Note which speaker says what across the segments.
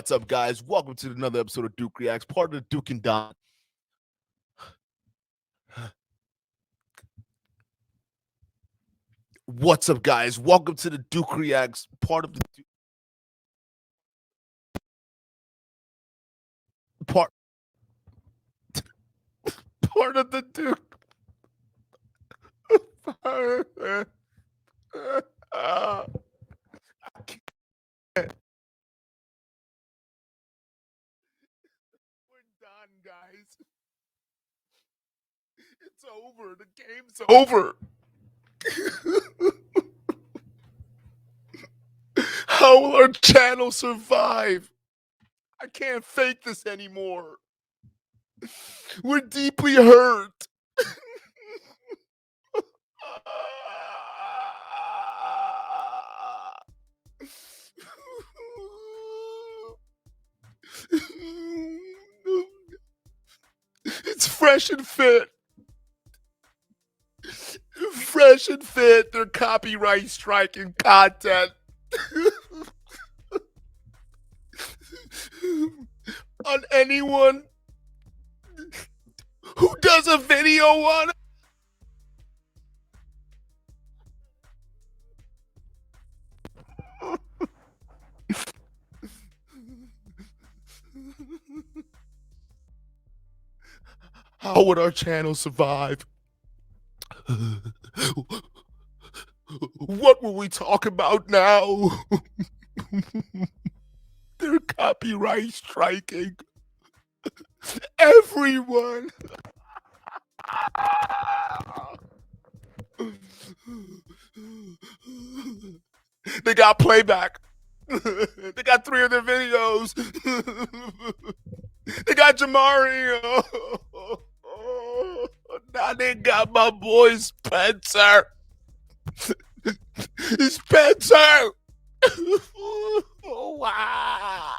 Speaker 1: What's up, guys? Welcome to another episode of Duke Reacts, part of the Dukendon. What's up, guys? Welcome to the Duke Reacts, part part of the Duke. We're done, guys. It's over. The game's over. How will our channel survive? I can't fake this anymore. We're deeply hurt. It's Fresh and Fit. Fresh and Fit. They're copyright striking content. On anyone who does a video on it. How would our channel survive? What will we talk about now? They're copyright striking everyone. They got playback. They got 3 of their videos. They got Jamari. Now they got my boy Spencer. Spencer. Wow.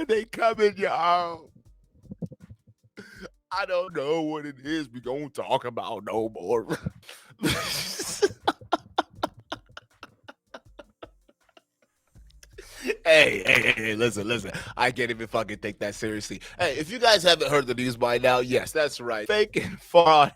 Speaker 1: They coming, y'all. I don't know what it is we gonna talk about no more. Hey, listen. I can't even fucking take that seriously. Hey, if you guys haven't heard the news by now, yes, that's right. Fake and fraud,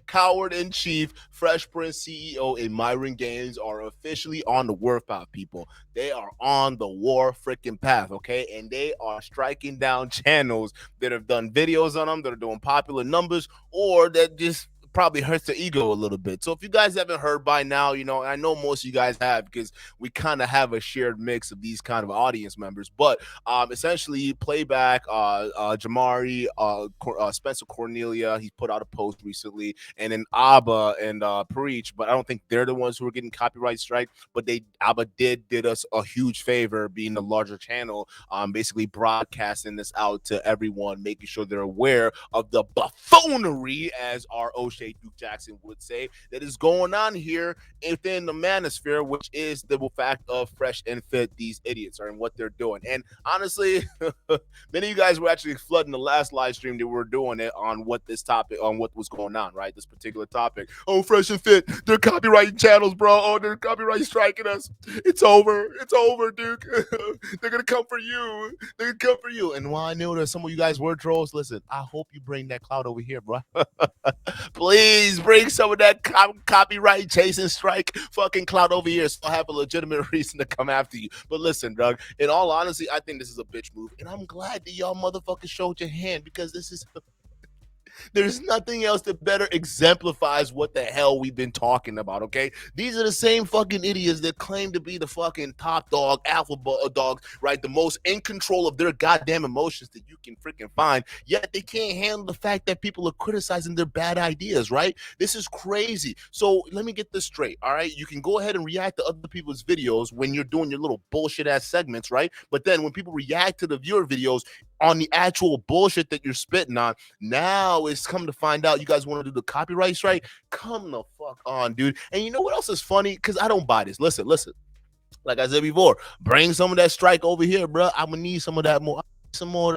Speaker 1: coward-in-chief, Fresh Prince CEO, and Myron Games are officially on the warpath, people. They are on the war freaking path, okay? And they are striking down channels that have done videos on them, that are doing popular numbers, or that just probably hurts the ego a little bit. So if you guys haven't heard by now, I know most of you guys have, because we kind of have a shared mix of these kind of audience members. But essentially, Playback, Jamari, Spencer Cornelia, he's put out a post recently, and then Abba and Preach, but I don't think they're the ones who are getting copyright strike. But Abba did us a huge favor, being the larger channel, basically broadcasting this out to everyone, making sure they're aware of the buffoonery, as our O'Shea Duke Jackson would say, that is going on here within the manosphere, which is the fact of Fresh and Fit, these idiots are and what they're doing. And honestly, many of you guys were actually flooding the last live stream that we were doing it on what this topic, on what was going on, right? This particular topic. Oh, Fresh and Fit, they're copyrighting channels, bro. Oh, they're copyright striking us. It's over, Duke. They're gonna come for you. They're gonna come for you. And while I knew that some of you guys were trolls, listen, I hope you bring that cloud over here, bro. Please bring some of that copyright chasing strike fucking clout over here, so I have a legitimate reason to come after you. But listen, Doug, in all honesty, I think this is a bitch move, and I'm glad that y'all motherfuckers showed your hand, because this is there's nothing else that better exemplifies what the hell we've been talking about, okay? These are the same fucking idiots that claim to be the fucking top dog, alpha dogs, right? The most in control of their goddamn emotions that you can freaking find, yet they can't handle the fact that people are criticizing their bad ideas, right? This is crazy. So let me get this straight, all right? You can go ahead and react to other people's videos when you're doing your little bullshit-ass segments, right? But then when people react to the viewer videos on the actual bullshit that you're spitting on, now it's come to find out you guys want to do the copyright strike. Come the fuck on, dude. And you know what else is funny? Because I don't buy this. Listen. Like I said before, bring some of that strike over here, bro. I'm gonna need some of that more. Some more.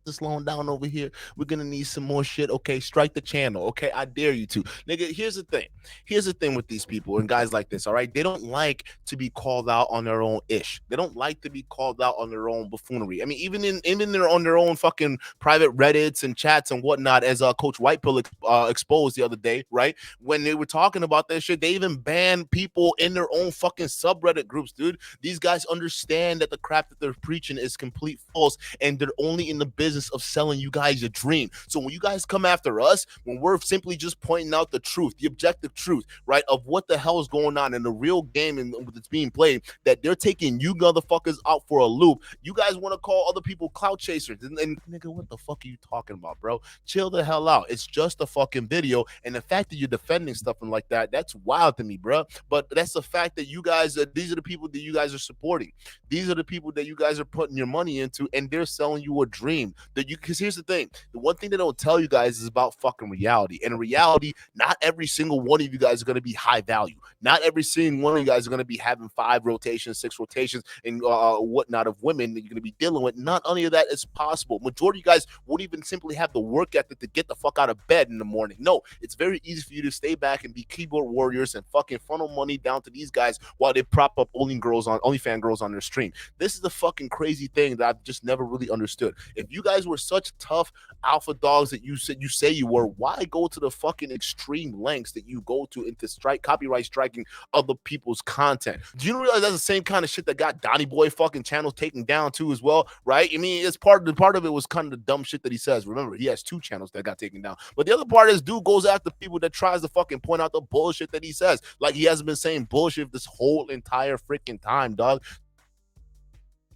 Speaker 1: this loan down over here. We're gonna need some more shit. Okay, strike the channel. Okay, I dare you to. Nigga, here's the thing. Here's the thing with these people and guys like this, all right? They don't like to be called out on their own ish. They don't like to be called out on their own buffoonery. I mean, even they're on their own fucking private Reddits and chats and whatnot, as Coach Whitepill exposed the other day, right? When they were talking about that shit, they even banned people in their own fucking subreddit groups, dude. These guys understand that the crap that they're preaching is complete false, and they're only in the business of selling you guys a dream. So when you guys come after us, when we're simply just pointing out the truth, the objective truth, right, of what the hell is going on in the real game and that's being played, that they're taking you motherfuckers out for a loop, you guys want to call other people clout chasers. And nigga, what the fuck are you talking about, bro? Chill the hell out. It's just a fucking video, and the fact that you're defending stuff and like that, that's wild to me, bro. But that's the fact that you guys, these are the people that you guys are supporting. These are the people that you guys are putting your money into, and they're selling you a dream. That you, because here's the thing: the one thing they don't tell you guys is about fucking reality. And in reality, not every single one of you guys are going to be high value. Not every single one of you guys are going to be having 5 rotations, 6 rotations, and whatnot of women that you're going to be dealing with. Not any of that is possible. Majority of you guys won't even simply have the work ethic to get the fuck out of bed in the morning. No, it's very easy for you to stay back and be keyboard warriors and fucking funnel money down to these guys while they prop up OnlyFans girls on their stream. This is the fucking crazy thing that I've just never really understood. If you guys were such tough alpha dogs that you say you were, why go to the fucking extreme lengths that you go to into copyright striking other people's content? Do you realize that's the same kind of shit that got Donnie Boy fucking channels taken down too as well, right? I mean, it's part of it was kind of the dumb shit that he says. Remember, he has 2 channels that got taken down, but the other part is dude goes after people that tries to fucking point out the bullshit that he says, like he hasn't been saying bullshit this whole entire freaking time, dog.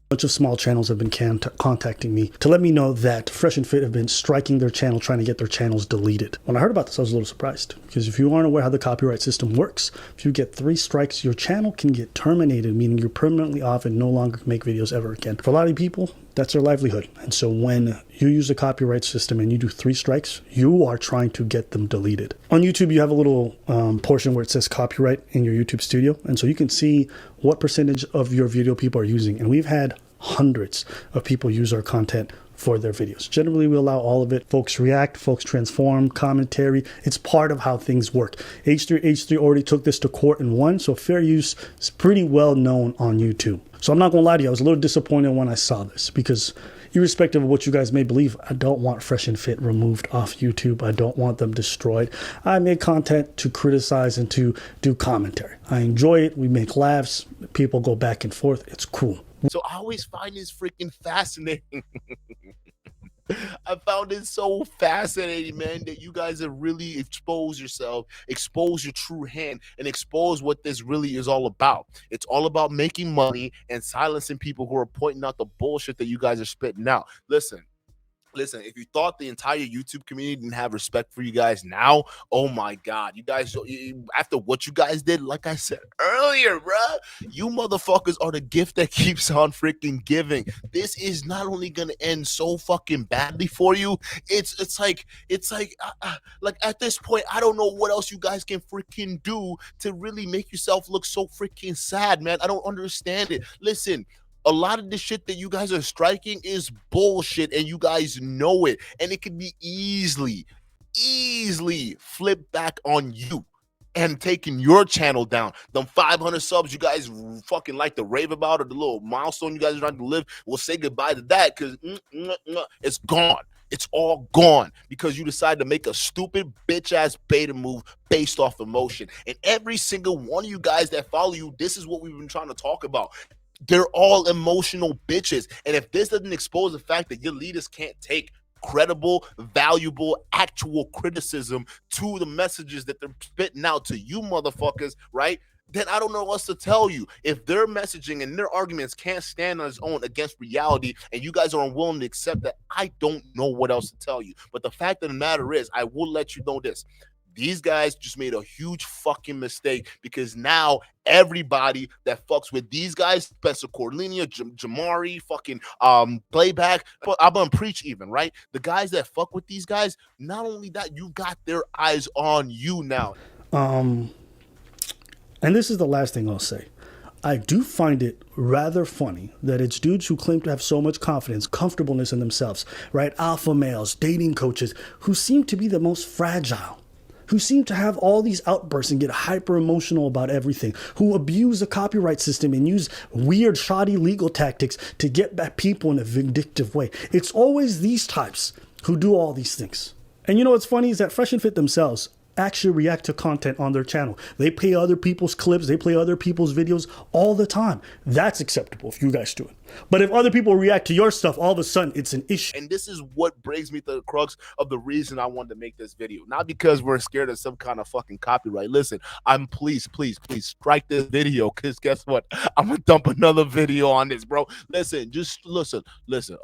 Speaker 2: Bunch of small channels have been contacting me to let me know that Fresh and Fit have been striking their channel, trying to get their channels deleted. When I heard about this, I was a little surprised, because if you aren't aware how the copyright system works, if you get 3 strikes, your channel can get terminated, meaning you're permanently off and no longer can make videos ever again. For a lot of people, that's their livelihood. And so when you use the copyright system and you do 3 strikes, you are trying to get them deleted. On YouTube, you have a little portion where it says copyright in your YouTube studio. And so you can see what percentage of your video people are using. And we've had hundreds of people use our content for their videos. Generally, we allow all of it. Folks react, folks transform, commentary. It's part of how things work. H3 already took this to court and won, so fair use is pretty well known on YouTube. So I'm not gonna lie to you, I was a little disappointed when I saw this, because irrespective of what you guys may believe, I don't want Fresh and Fit removed off YouTube. I don't want them destroyed. I make content to criticize and to do commentary. I enjoy it. We make laughs. People go back and forth. It's cool.
Speaker 1: So I always find this freaking fascinating. I found it so fascinating, man, that you guys have really exposed yourself, expose your true hand, and expose what this really is all about. It's all about making money and silencing people who are pointing out the bullshit that you guys are spitting out. Listen, if you thought the entire YouTube community didn't have respect for you guys now, oh my God, you guys, after what you guys did, like I said earlier, bruh, you motherfuckers are the gift that keeps on freaking giving. This is not only gonna end so fucking badly for you, it's like at this point, I don't know what else you guys can freaking do to really make yourself look so freaking sad, man. I don't understand it. Listen, a lot of the shit that you guys are striking is bullshit, and you guys know it, and it can be easily flipped back on you and taking your channel down. Them 500 subs you guys fucking like to rave about, or the little milestone you guys are trying to live, we'll say goodbye to that, because it's gone. It's all gone because you decide to make a stupid bitch-ass beta move based off emotion. And every single one of you guys that follow you, this is what we've been trying to talk about. They're all emotional bitches. And if this doesn't expose the fact that your leaders can't take credible, valuable, actual criticism to the messages that they're spitting out to you motherfuckers, right? Then I don't know what to tell you. If their messaging and their arguments can't stand on its own against reality, and you guys are unwilling to accept that, I don't know what else to tell you. But the fact of the matter is, I will let you know this. These guys just made a huge fucking mistake, because now everybody that fucks with these guys, Spencer Cordelia, Jamari, fucking Playback, I'm gonna preach even, right? The guys that fuck with these guys, not only that, you got their eyes on you now.
Speaker 2: And this is the last thing I'll say. I do find it rather funny that it's dudes who claim to have so much confidence, comfortableness in themselves, right? Alpha males, dating coaches, who seem to be the most fragile, who seem to have all these outbursts and get hyper emotional about everything, who abuse the copyright system and use weird, shoddy legal tactics to get back people in a vindictive way. It's always these types who do all these things. And you know what's funny is that Fresh and Fit themselves actually react to content on their channel. They play other people's clips, they play other people's videos all the time. That's acceptable if you guys do it. But if other people react to your stuff, all of a sudden it's an issue.
Speaker 1: And this is what brings me to the crux of the reason I wanted to make this video. Not because we're scared of some kind of fucking copyright. Listen, please strike this video, because guess what? I'm gonna dump another video on this, bro. Listen, just listen,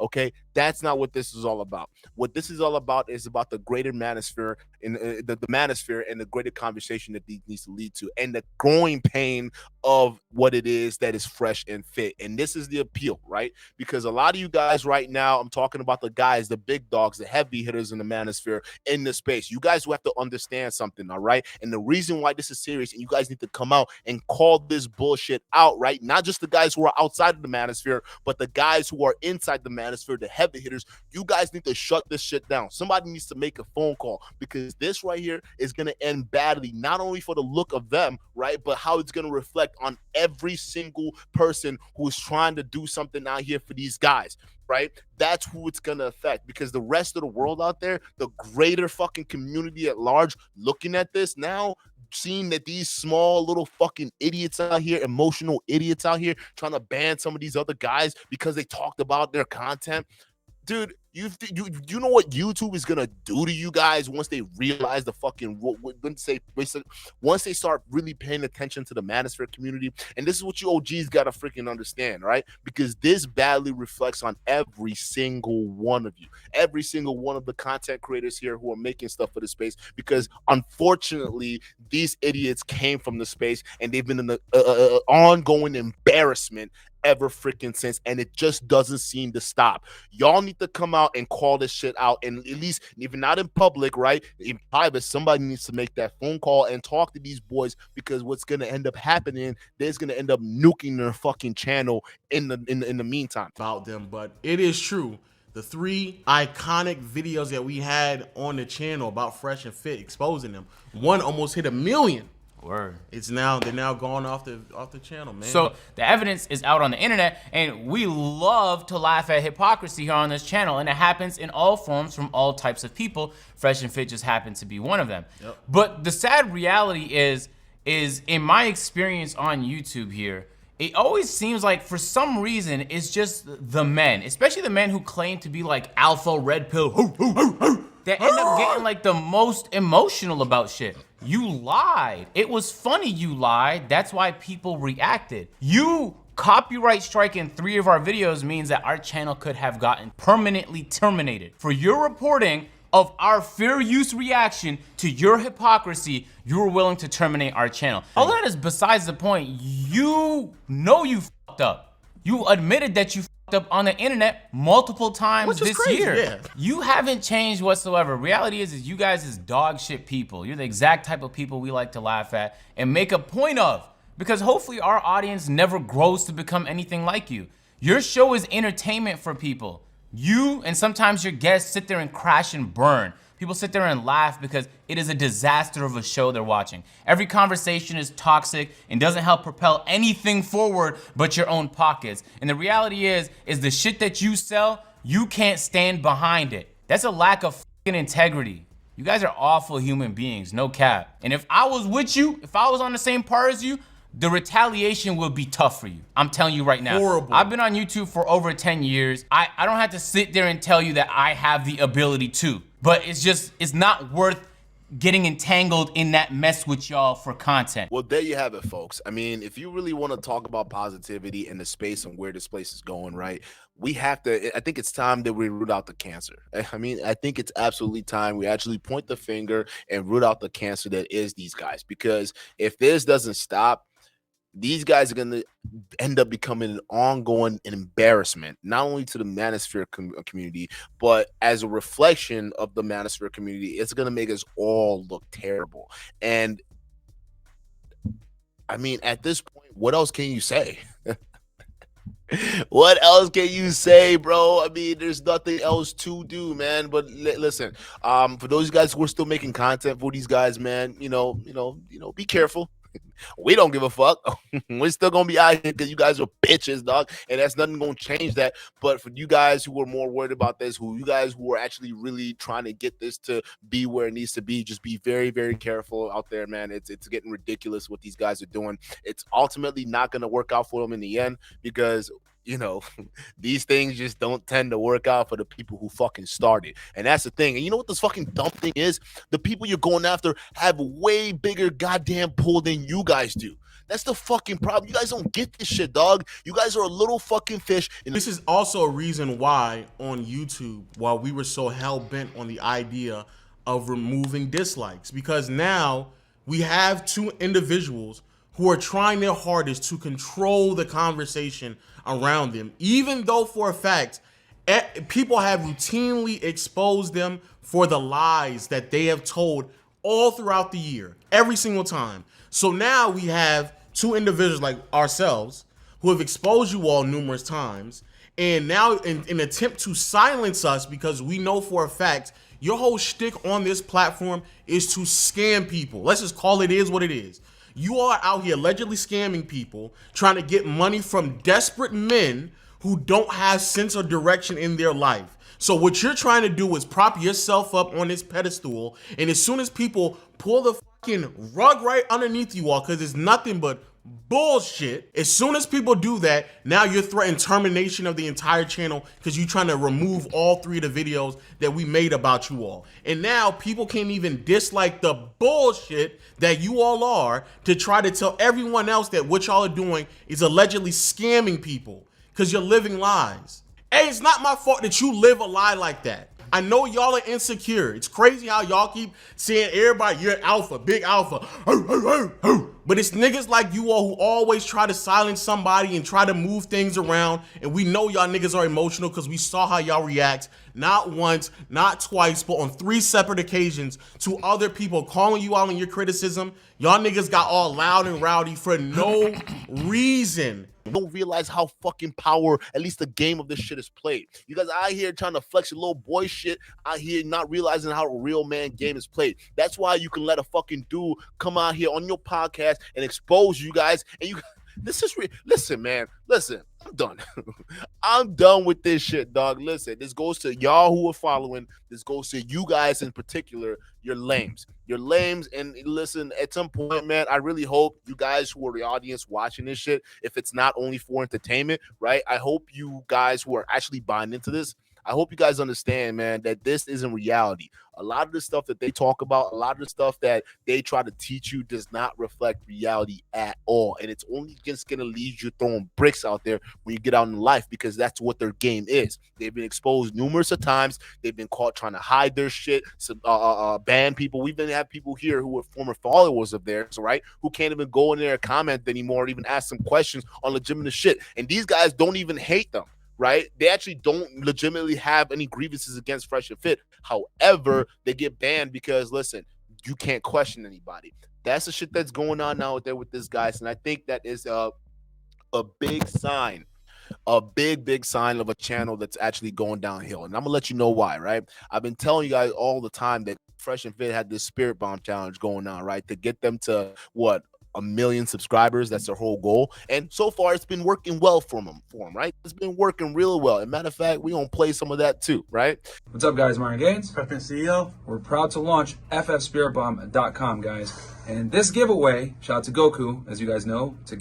Speaker 1: okay? That's not what this is all about. What this is all about is about the greater manosphere and the manosphere and the greater conversation that these needs to lead to, and the growing pain of what it is that is fresh and fit. And this is the appeal, right? Because a lot of you guys right now, I'm talking about the guys, the big dogs, the heavy hitters in the manosphere, in the space. You guys will have to understand something, all right? And the reason why this is serious, and you guys need to come out and call this bullshit out, right? Not just the guys who are outside of the manosphere, but the guys who are inside the manosphere, the heavy hitters. You guys need to shut this shit down. Somebody needs to make a phone call, because this right here is going to end badly, not only for the look of them, right, but how it's going to reflect on every single person who is trying to do something out here for these guys, right? That's who it's going to affect, because the rest of the world out there, the greater fucking community at large, looking at this now, seeing that these small little fucking idiots out here, emotional idiots out here, trying to ban some of these other guys because they talked about their content. Dude, you know what YouTube is gonna do to you guys once they realize the fucking once they start really paying attention to the manosphere community. And this is what you OGs gotta freaking understand, right? Because this badly reflects on every single one of you, every single one of the content creators here who are making stuff for the space. Because unfortunately, these idiots came from the space, and they've been in the ongoing embarrassment ever freaking since, and it just doesn't seem to stop. Y'all need to come out and call this shit out, and at least, even not in public, right, in private, somebody needs to make that phone call and talk to these boys, because what's going to end up happening, there's going to end up nuking their fucking channel in the meantime.
Speaker 3: About them, but it is true. The 3 iconic videos that we had on the channel about Fresh and Fit, exposing them, one almost hit 1 million.
Speaker 4: Word.
Speaker 3: They're now gone off the channel, man.
Speaker 4: So the evidence is out on the internet, and we love to laugh at hypocrisy here on this channel, and it happens in all forms from all types of people. Fresh and Fit just happens to be one of them.
Speaker 3: Yep.
Speaker 4: But the sad reality is in my experience on YouTube here, it always seems like for some reason it's just the men, especially the men who claim to be like alpha red pill, that end up getting like the most emotional about shit. You lied. It was funny you lied. That's why people reacted. You copyright striking 3 of our videos means that our channel could have gotten permanently terminated. For your reporting of our fair use reaction to your hypocrisy, you were willing to terminate our channel. All that is besides the point. You know you fucked up. You admitted that you up on the internet multiple times this year.
Speaker 3: Yeah.
Speaker 4: You haven't changed whatsoever. Reality is you guys is dog shit people. You're the exact type of people we like to laugh at and make a point of, because hopefully our audience never grows to become anything like you. Your show is entertainment for people. You and sometimes your guests sit there and crash and burn. People sit there and laugh because it is a disaster of a show they're watching. Every conversation is toxic and doesn't help propel anything forward but your own pockets. And the reality is the shit that you sell, you can't stand behind it. That's a lack of fucking integrity. You guys are awful human beings, no cap. And if I was with you, if I was on the same par as you, the retaliation will be tough for you. I'm telling you right now.
Speaker 3: Horrible.
Speaker 4: I've been on YouTube for over 10 years. I don't have to sit there and tell you that I have the ability to, but it's not worth getting entangled in that mess with y'all for content.
Speaker 1: Well, there you have it, folks. I mean, if you really want to talk about positivity in the space and where this place is going, right, we have to, I think it's time that we root out the cancer. I mean, I think it's absolutely time we actually point the finger and root out the cancer that is these guys. Because if this doesn't stop, these guys are going to end up becoming an ongoing embarrassment, not only to the manosphere community, but as a reflection of the manosphere community. It's going to make us all look terrible. And I mean, at this point, what else can you say? What else can you say, bro? I mean, there's nothing else to do, man. But listen, for those guys who are still making content for these guys, man, be careful. We don't give a fuck. We're still gonna be out here because you guys are bitches, dog, and that's nothing gonna change that. But for you guys who are more worried about this, you guys who are actually really trying to get this to be where it needs to be, just be very, very careful out there, man. It's getting ridiculous what these guys are doing. It's ultimately not gonna work out for them in the end because these things just don't tend to work out for the people who fucking started. And that's the thing. And you know what this fucking dumb thing is? The people you're going after have way bigger goddamn pull than you guys do. That's the fucking problem. You guys don't get this shit, dog. You guys are a little fucking fish. And
Speaker 3: this is also a reason why on YouTube, while we were so hell-bent on the idea of removing dislikes, because now we have two individuals who are trying their hardest to control the conversation around them, even though for a fact, people have routinely exposed them for the lies that they have told all throughout the year, every single time. So now we have two individuals like ourselves who have exposed you all numerous times, and now in an attempt to silence us because we know for a fact your whole shtick on this platform is to scam people. Let's just call it is what it is. You are out here allegedly scamming people, trying to get money from desperate men who don't have sense or direction in their life. So what you're trying to do is prop yourself up on this pedestal, and as soon as people pull the fucking rug right underneath you all, because it's nothing but bullshit, as soon as people do that, now you're threatening termination of the entire channel because you're trying to remove all three of the videos that we made about you all. And now people can't even dislike the bullshit that you all are to try to tell everyone else that what y'all are doing is allegedly scamming people because you're living lies. Hey, it's not my fault that you live a lie like that. I know y'all are insecure. It's crazy how y'all keep saying everybody, you're alpha, big alpha. But it's niggas like you all who always try to silence somebody and try to move things around. And we know y'all niggas are emotional because we saw how y'all react, not once, not twice, but on 3 separate occasions to other people calling you out on your criticism. Y'all niggas got all loud and rowdy for no reason.
Speaker 1: Don't realize how fucking power, at least the game of this shit is played. You guys out here trying to flex your little boy shit out here, not realizing how a real man game is played. That's why you can let a fucking dude come out here on your podcast and expose you guys. And you, this is listen, man, listen. I'm done. I'm done with this shit, dog. Listen, this goes to y'all who are following. This goes to you guys in particular. You're lames. You're lames. And listen, at some point, man, I really hope you guys who are the audience watching this shit, if it's not only for entertainment, right? I hope you guys who are actually buying into this, I hope you guys understand, man, that this isn't reality. A lot of the stuff that they talk about, a lot of the stuff that they try to teach you does not reflect reality at all. And it's only just going to leave you throwing bricks out there when you get out in life because that's what their game is. They've been exposed numerous of times. They've been caught trying to hide their shit, ban people. We even have people here who are former followers of theirs, right, who can't even go in there and comment anymore or even ask some questions on legitimate shit. And these guys don't even hate them. Right? They actually don't legitimately have any grievances against Fresh and Fit. However, they get banned because, listen, you can't question anybody. That's the shit that's going on now out there with this guys. And I think that is a big sign, a big sign of a channel that's actually going downhill. And I'm going to let you know why, right? I've been telling you guys all the time that Fresh and Fit had this Spirit Bomb challenge going on, right? To get them to, what, 1 million subscribers. That's their whole goal, and so far it's been working well for them, right? It's been working real well. And matter of fact, we gonna play some of that too, right?
Speaker 5: What's up, guys? Mario Gaines,
Speaker 2: President CEO.
Speaker 5: We're proud to launch ffspiritbomb.com, guys. And this giveaway, shout out to Goku, as you guys know, to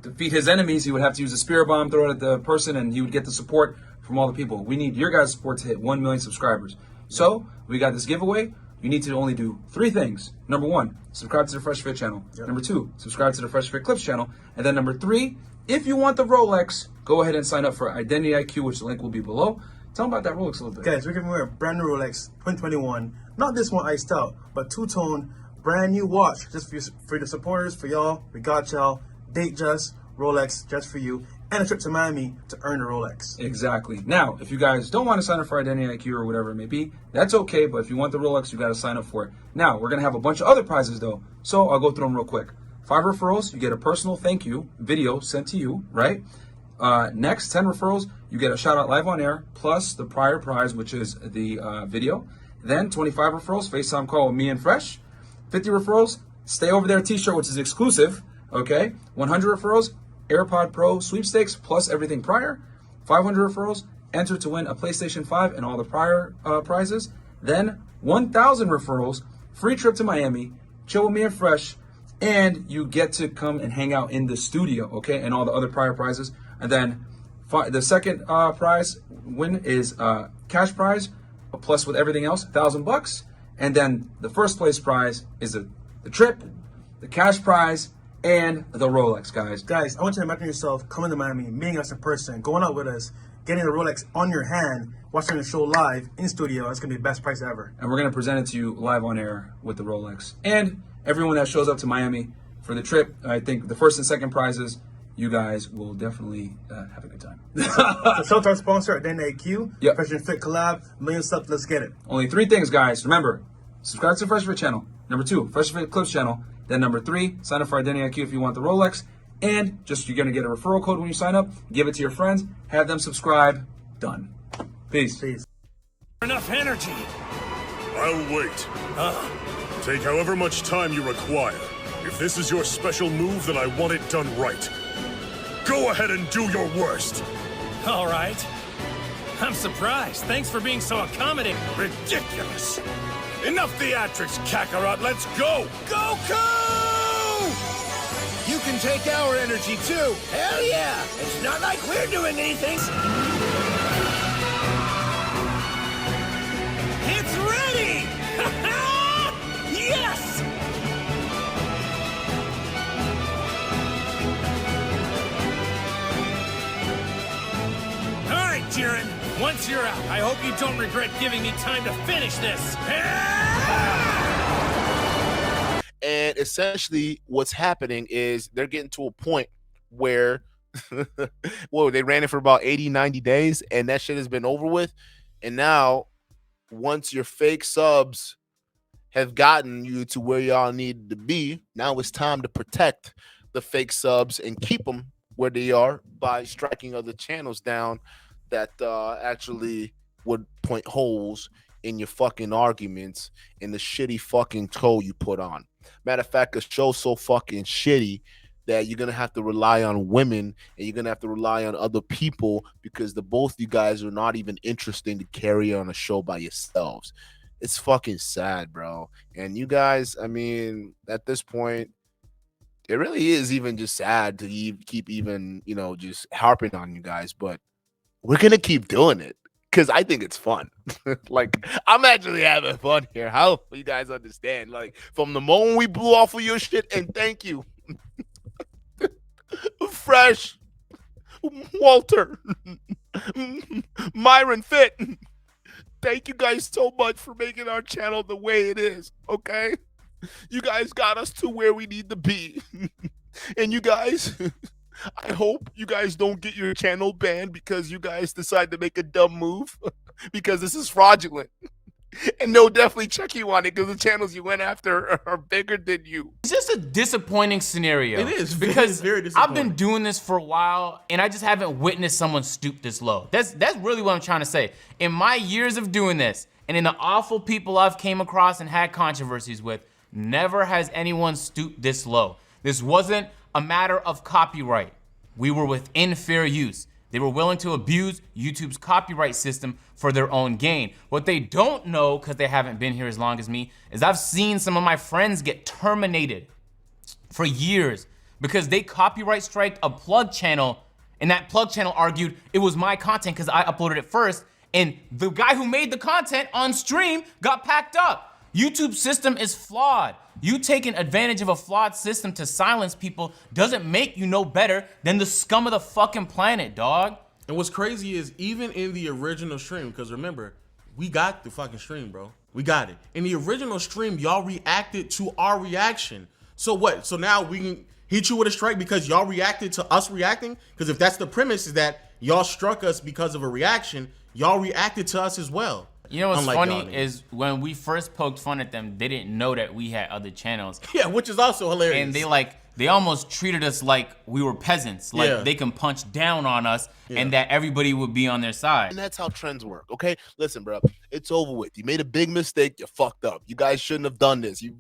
Speaker 5: defeat his enemies, he would have to use a spirit bomb, throw it at the person, and he would get the support from all the people. We need your guys' support to hit 1 million subscribers. So we got this giveaway. You need to only do 3 things. Number 1, subscribe to the Fresh Fit channel. Yep. Number 2, subscribe to the Fresh Fit Clips channel. And then number 3, if you want the Rolex, go ahead and sign up for Identity IQ, which the link will be below. Tell them about that Rolex a little bit.
Speaker 6: Guys, we're giving away a brand new Rolex 2021. Not this one iced out, but two-tone, brand new watch. Just for the supporters, for y'all. We got y'all. Date just, Rolex just for you. And a trip to Miami to earn a Rolex.
Speaker 5: Exactly. Now, if you guys don't want to sign up for Identity IQ or whatever it may be, that's okay. But if you want the Rolex, you got to sign up for it. Now, we're going to have a bunch of other prizes, though. So I'll go through them real quick. 5 referrals, you get a personal thank you video sent to you, right? Next, 10 referrals, you get a shout out live on air, plus the prior prize, which is the video. Then 25 referrals, FaceTime call with me and Fresh. 50 referrals, Stay Over There t-shirt, which is exclusive, okay? 100 referrals, AirPod Pro sweepstakes, plus everything prior. 500 referrals, enter to win a PlayStation 5 and all the prior prizes. Then 1,000 referrals, free trip to Miami, chill with me and Fresh, and you get to come and hang out in the studio, okay? And all the other prior prizes. And then the second prize win is cash prize, plus with everything else, $1,000. And then the first place prize is the trip, the cash prize, and the Rolex, guys.
Speaker 6: Guys, I want you to imagine yourself coming to Miami, meeting us in person, going out with us, getting the Rolex on your hand, watching the show live in studio. That's going to be the best price ever.
Speaker 5: And we're going to present it to you live on air with the Rolex. And everyone that shows up to Miami for the trip, I think the first and second prizes, you guys will definitely have a good time.
Speaker 6: So shout out to our sponsor, AQ.
Speaker 5: Yep.
Speaker 6: FreshandFit collab, million subs, let's get it.
Speaker 5: Only 3 things, guys. Remember, subscribe to the FreshFit channel. Number 2, FreshFit Clips channel. Then number 3, sign up for Identity IQ if you want the Rolex. And just you're going to get a referral code when you sign up. Give it to your friends. Have them subscribe. Done. Peace.
Speaker 6: Peace.
Speaker 7: Enough energy.
Speaker 8: I'll wait. Take however much time you require. If this is your special move, then I want it done right. Go ahead and do your worst.
Speaker 7: All right. I'm surprised. Thanks for being so accommodating.
Speaker 8: Ridiculous. Enough theatrics, Kakarot. Let's go.
Speaker 7: Goku! You can take our energy too. Hell yeah! It's not like we're doing anything. It's ready! Yes! All right, Jiren. Once you're out, I hope you don't regret giving me time to finish this.
Speaker 1: And essentially what's happening is they're getting to a point where whoa, they ran it for about 80, 90 days, and that shit has been over with. And now, once your fake subs have gotten you to where y'all need to be, now it's time to protect the fake subs and keep them where they are by striking other channels down that actually would point holes in your fucking arguments and the shitty fucking show you put on. Matter of fact, a show's so fucking shitty that you're gonna have to rely on women and you're gonna have to rely on other people because the both you guys are not even interested to carry on a show by yourselves. It's fucking sad, bro. And you guys, I mean, at this point, it really is even just sad to keep even, you know, just harping on you guys, but we're gonna keep doing it because I think it's fun. Like, I'm actually having fun here. How you guys understand? Like, from the moment we blew off of your shit, and thank you, Fresh, Walter, Myron Fit. Thank you guys so much for making our channel the way it is. Okay, you guys got us to where we need to be, and you guys. I hope you guys don't get your channel banned because you guys decide to make a dumb move because this is fraudulent. And they'll definitely check you on it because the channels you went after are bigger than you.
Speaker 4: It's just a disappointing scenario.
Speaker 3: It is,
Speaker 4: because
Speaker 3: very
Speaker 4: I've
Speaker 3: disappointing.
Speaker 4: been doing this for a while and I just haven't witnessed someone stoop this low. That's really what I'm trying to say. In my years of doing this and in the awful people I've came across and had controversies with, never has anyone stooped this low. This wasn't a matter of copyright. We were within fair use. They were willing to abuse YouTube's copyright system for their own gain. What they don't know, because they haven't been here as long as me, is I've seen some of my friends get terminated for years because they copyright striked a plug channel, and that plug channel argued it was my content because I uploaded it first, and the guy who made the content on stream got packed up. YouTube's system is flawed. You taking advantage of a flawed system to silence people doesn't make you no better than the scum of the fucking planet, dog.
Speaker 3: And what's crazy is even in the original stream, because remember, we got the fucking stream, bro. We got it. In the original stream, y'all reacted to our reaction. So what? So now we can hit you with a strike because y'all reacted to us reacting? Because if that's the premise is that y'all struck us because of a reaction, y'all reacted to us as well.
Speaker 4: You know what's
Speaker 3: Unlike
Speaker 4: funny
Speaker 3: y'all,
Speaker 4: is when we first poked fun at them, they didn't know that we had other channels.
Speaker 3: Yeah, which is also hilarious.
Speaker 4: And they like they almost treated us like we were peasants, like
Speaker 3: Yeah.
Speaker 4: they can punch down on us and that everybody would be on their side.
Speaker 1: And that's how trends work, okay? Listen, bro, it's over with. You made a big mistake. You fucked up. You guys shouldn't have done this. You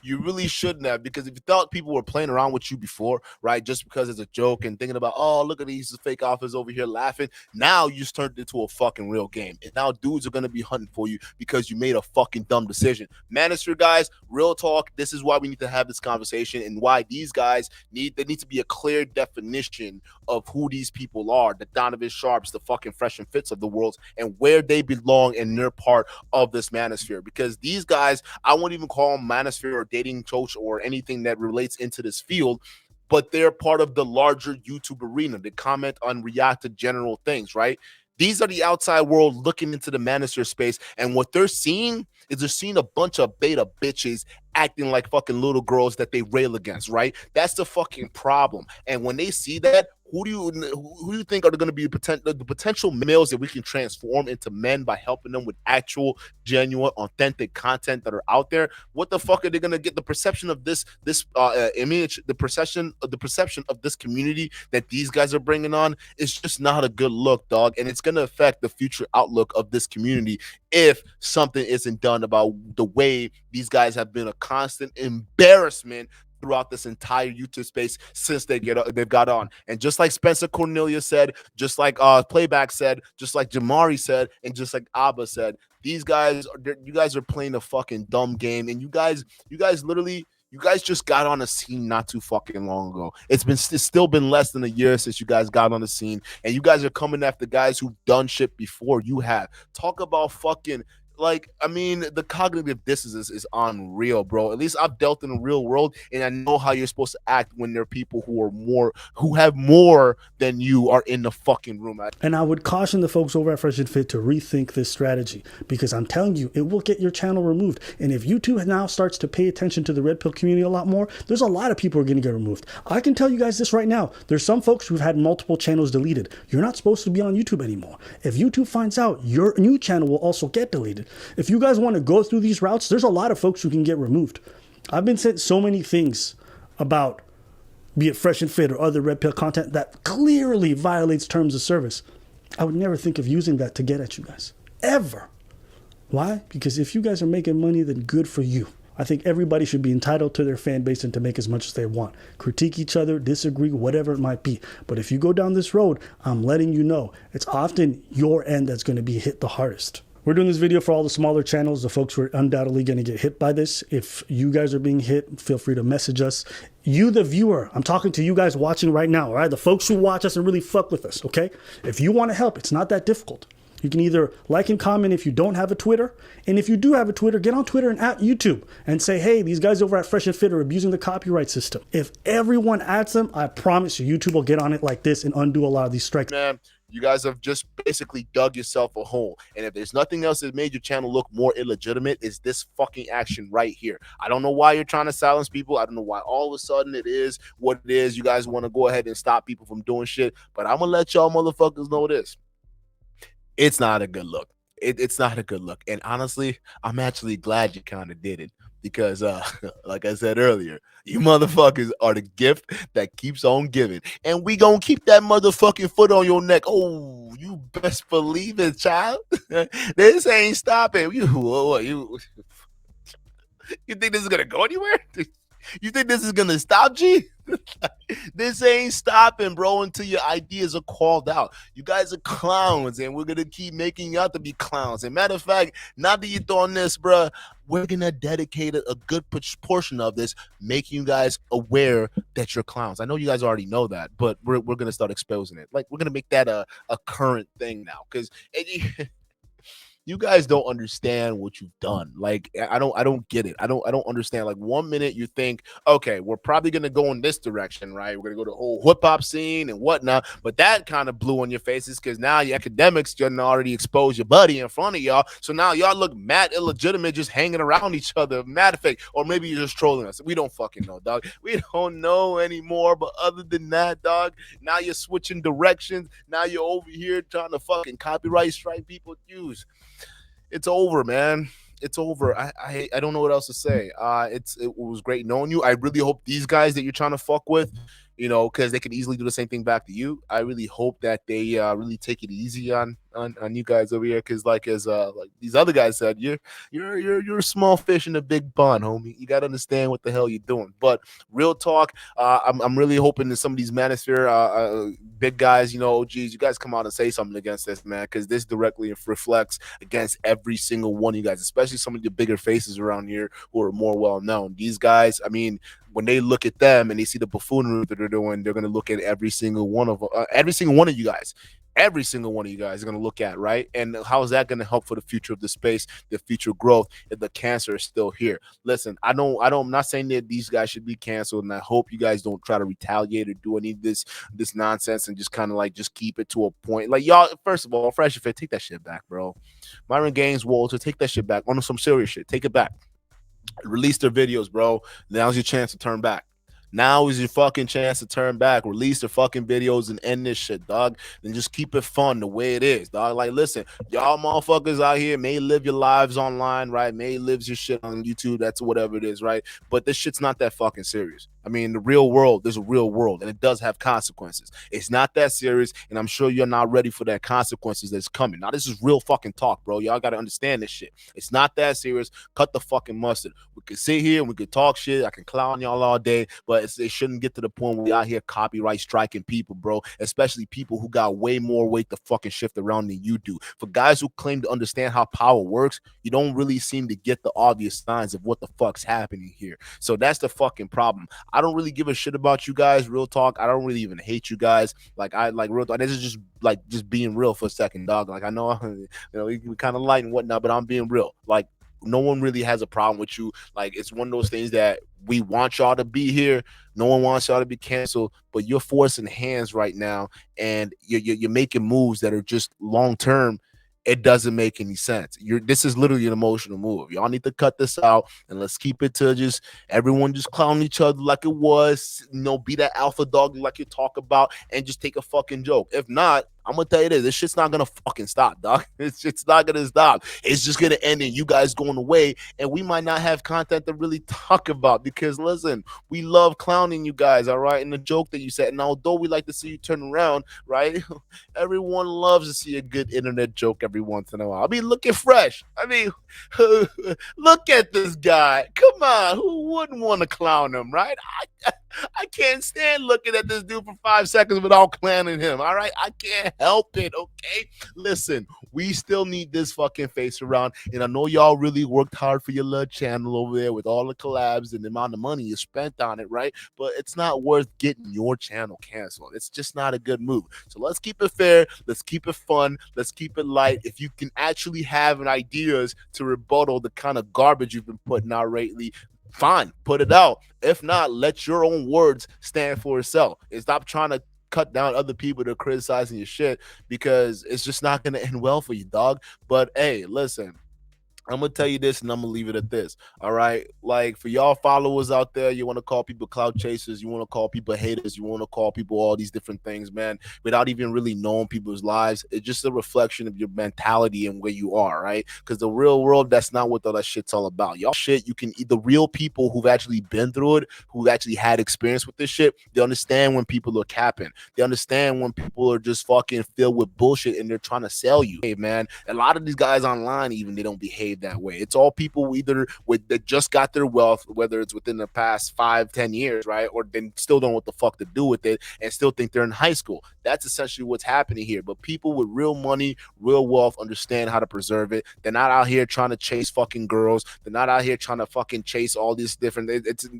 Speaker 1: really shouldn't have, because if you thought people were playing around with you before, right, just because it's a joke and thinking about, oh, look at these fake offers over here laughing, now you just turned it into a fucking real game. And now dudes are going to be hunting for you because you made a fucking dumb decision. Manosphere guys, real talk, this is why we need to have this conversation and why these guys there needs to be a clear definition of who these people are, the Donovan Sharps, the fucking Fresh and Fits of the world, and where they belong and they're part of this manosphere. Because these guys, I won't even call them manosphere or dating coach or anything that relates into this field, but they're part of the larger YouTube arena. They comment on, react to general things, right? These are the outside world looking into the manosphere space, and what they're seeing is they're seeing a bunch of beta bitches acting like fucking little girls that they rail against, right? That's the fucking problem. And when they see that, who do you think are going to be the potential males that we can transform into men by helping them with actual, genuine, authentic content that are out there? What the fuck are they going to get? The perception of this image, the perception of this community that these guys are bringing on is just not a good look, dog. And it's going to affect the future outlook of this community if something isn't done about the way these guys have been a constant embarrassment throughout this entire YouTube space since they've got on. And just like Spencer Cornelia said, just like Playback said, just like Jamari said, and just like Abba said, you guys are playing a fucking dumb game, and you guys just got on the scene not too fucking long ago. It's still been less than a year since you guys got on the scene, and you guys are coming after guys who've done shit before you have. Talk about fucking, like, I mean, the cognitive dissonance is unreal, bro. At least I've dealt in the real world, and I know how you're supposed to act when there are people who have more than you are in the fucking room.
Speaker 2: And I would caution the folks over at FreshandFit to rethink this strategy, because I'm telling you, it will get your channel removed. And if YouTube now starts to pay attention to the Red Pill community a lot more, there's a lot of people who are going to get removed. I can tell you guys this right now. There's some folks who've had multiple channels deleted. You're not supposed to be on YouTube anymore. If YouTube finds out, your new channel will also get deleted. If you guys want to go through these routes, there's a lot of folks who can get removed. I've been sent so many things about, be it Fresh and Fit or other Red Pill content, that clearly violates terms of service. I would never think of using that to get at you guys, ever. Why? Because if you guys are making money, then good for you. I think everybody should be entitled to their fan base and to make as much as they want. Critique each other, disagree, whatever it might be. But if you go down this road, I'm letting you know, it's often your end that's going to be hit the hardest. We're doing this video for all the smaller channels, the folks who are undoubtedly going to get hit by this. If you guys are being hit, feel free to message us. You, the viewer, I'm talking to you guys watching right now, all right? The folks who watch us and really fuck with us, okay? If you want to help, it's not that difficult. You can either like and comment if you don't have a Twitter. And if you do have a Twitter, get on Twitter and at YouTube and say, hey, these guys over at Fresh and Fit are abusing the copyright system. If everyone adds them, I promise you, YouTube will get on it like this and undo a lot of these strikes.
Speaker 1: Man, you guys have just basically dug yourself a hole. And if there's nothing else that made your channel look more illegitimate, is this fucking action right here. I don't know why you're trying to silence people. I don't know why all of a sudden it is what it is. You guys want to go ahead and stop people from doing shit. But I'm going to let y'all motherfuckers know this. It's not a good look. It's not a good look. And honestly, I'm actually glad you kind of did it. Because, like I said earlier, you motherfuckers are the gift that keeps on giving. And we gonna keep that motherfucking foot on your neck. Oh, you best believe it, child. This ain't stopping. You think this is gonna go anywhere? You think this is gonna stop, G? This ain't stopping, bro, until your ideas are called out. You guys are clowns, and we're gonna keep making you out to be clowns. And matter of fact, now that you're doing this, bro, we're gonna dedicate a good portion of this making you guys aware that you're clowns. I know you guys already know that, but we're gonna start exposing it. Like, we're gonna make that a current thing now, because you guys don't understand what you've done. Like, I don't get it. I don't understand. Like, 1 minute you think, okay, we're probably gonna go in this direction, right? We're gonna go to the whole hip hop scene and whatnot. But that kind of blew on your faces because now your academics didn't already expose your buddy in front of y'all. So now y'all look mad illegitimate, just hanging around each other, mad fake, or maybe you're just trolling us. We don't fucking know, dog. We don't know anymore. But other than that, dog, now you're switching directions. Now you're over here trying to fucking copyright strike people. Use. It's over, man. it's over. I don't know what else to say. It was great knowing you. I really hope these guys that you're trying to fuck with, you know, because they can easily do the same thing back to you. I really hope that they really take it easy on you guys over here, because as like these other guys said, you're a small fish in a big pond, homie. You gotta understand what the hell you're doing. But real talk, I'm really hoping that some of these Manosphere big guys, you know, OGs, you guys come out and say something against this, man, because this directly reflects against every single one of you guys, especially some of the bigger faces around here who are more well known. These guys, I mean, when they look at them and they see the buffoonery that they're doing, they're going to look at every single one of you guys. Every single one of you guys are going to look at, right? And how is that going to help for the future of the space, the future growth, if the cancer is still here? Listen, I'm not saying that these guys should be canceled, and I hope you guys don't try to retaliate or do any of this nonsense, and just kind of like just keep it to a point. Like, y'all, first of all, FreshandFit, take that shit back, bro. Myron Gaines, Walter, take that shit back. On some serious shit, take it back. Release their videos, bro. Now's your chance to turn back. Now is your fucking chance to turn back. Release the fucking videos and end this shit, dog. And just keep it fun the way it is, dog. Like, listen, y'all motherfuckers out here may live your lives online, right? May live your shit on YouTube. That's whatever it is, right? But this shit's not that fucking serious. I mean, the real world, there's a real world, and it does have consequences. It's not that serious, and I'm sure you're not ready for that consequences that's coming. Now, this is real fucking talk, bro. Y'all got to understand this shit. It's not that serious. Cut the fucking mustard. We could sit here and we could talk shit. I can clown y'all all day, but it shouldn't get to the point where we out here copyright striking people, bro, especially people who got way more weight to fucking shift around than you do. For guys who claim to understand how power works, you don't really seem to get the obvious signs of what the fuck's happening here. So that's the fucking problem. I don't really give a shit about you guys, real talk. I don't really even hate you guys. Like, I like real talk. This is just being real for a second, dog. Like, I know, you know, we kind of light and whatnot, but I'm being real. Like, no one really has a problem with you. Like, it's one of those things that we want y'all to be here. No one wants y'all to be canceled, but you're forcing hands right now, and you're making moves that are just long term. It doesn't make any sense. This is literally an emotional move. Y'all need to cut this out, and let's keep it to just everyone just clown each other like it was, you know, be that alpha dog like you talk about, and just take a fucking joke. If not, I'm gonna tell you this shit's not gonna fucking stop, dog. It's not gonna stop. It's just gonna end in you guys going away, and we might not have content to really talk about, because listen, we love clowning you guys, all right? And the joke that you said, and although we like to see you turn around, right? Everyone loves to see a good internet joke every once in a while. I mean, look at Fresh. I mean, look at this guy. Come on, who wouldn't want to clown him, right? I can't stand looking at this dude for 5 seconds without clowning him, all right? I can't help it, okay? Listen, we still need this fucking face around, and I know y'all really worked hard for your little channel over there with all the collabs and the amount of money you spent on it, right? But it's not worth getting your channel canceled. It's just not a good move. So let's keep it fair. Let's keep it fun. Let's keep it light. If you can actually have ideas to rebuttal the kind of garbage you've been putting out lately, fine, put it out. If not, let your own words stand for itself, and stop trying to cut down other people that are criticizing your shit, because it's just not going to end well for you, dog. But hey, listen, I'm gonna tell you this, and I'm gonna leave it at this. All right, like, for y'all followers out there, you want to call people clout chasers, you want to call people haters, you want to call people all these different things, man, without even really knowing people's lives. It's just a reflection of your mentality and where you are, right? Because the real world, that's not what all that shit's all about. Y'all shit, you can, the real people who've actually been through it, who've actually had experience with this shit, they understand when people are capping. They understand when people are just fucking filled with bullshit and they're trying to sell you. Hey, man, a lot of these guys online, even, they don't behave that way. It's all people either that just got their wealth, whether it's within the past 5-10 years, right, or they still don't know what the fuck to do with it and still think they're in high school. That's essentially what's happening here. But people with real money, real wealth, understand how to preserve it. They're not out here trying to chase fucking girls. They're not out here trying to fucking chase all these different,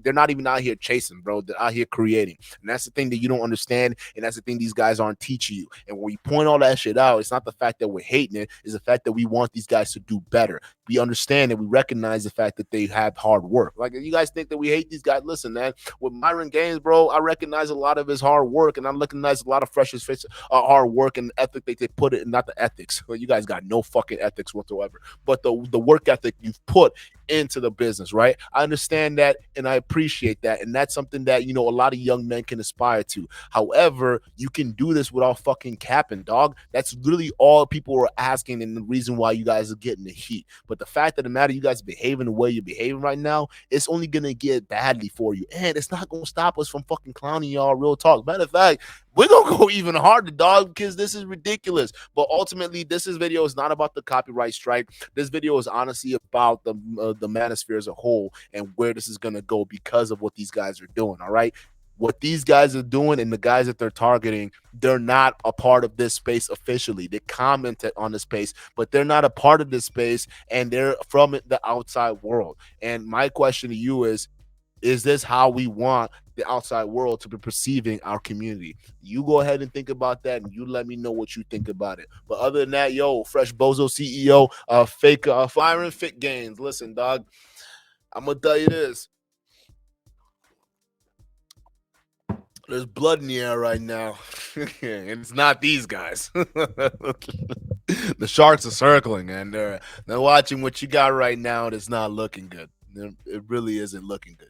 Speaker 1: they're not even out here chasing, bro. They're out here creating. And that's the thing that you don't understand, and that's the thing these guys aren't teaching you. And when we point all that shit out, it's not the fact that we're hating it, it's the fact that we want these guys to do better. We understand and we recognize the fact that they have hard work. Like, if you guys think that we hate these guys, listen, man, with Myron Gaines, bro, I recognize a lot of his hard work, and I recognize a lot of FreshandFit's hard work and ethic they put it, not the ethics. Well, you guys got no fucking ethics whatsoever, but the work ethic you've put into the business, right? I understand that and I appreciate that. And that's something that, a lot of young men can aspire to. However, you can do this without fucking capping, dog. That's literally all people are asking and the reason why you guys are getting the heat. But the fact of the matter, you guys behaving the way you're behaving right now, it's only going to get badly for you. And it's not going to stop us from fucking clowning y'all, real talk. Matter of fact, we're going to go even harder, dog, because this is ridiculous. But ultimately, this video is not about the copyright strike. This video is honestly about the manosphere as a whole and where this is going to go because of what these guys are doing, all right? What these guys are doing and the guys that they're targeting, they're not a part of this space officially. They commented on the space, but they're not a part of this space, and they're from the outside world. And my question to you is this how we want the outside world to be perceiving our community? You go ahead and think about that, and you let me know what you think about it. But other than that, Fresh Bozo CEO of Fire and Fit Gains. Listen, dog, I'm going to tell you this. There's blood in the air right now, and it's not these guys. The sharks are circling, and they're watching what you got right now, and it's not looking good. It really isn't looking good.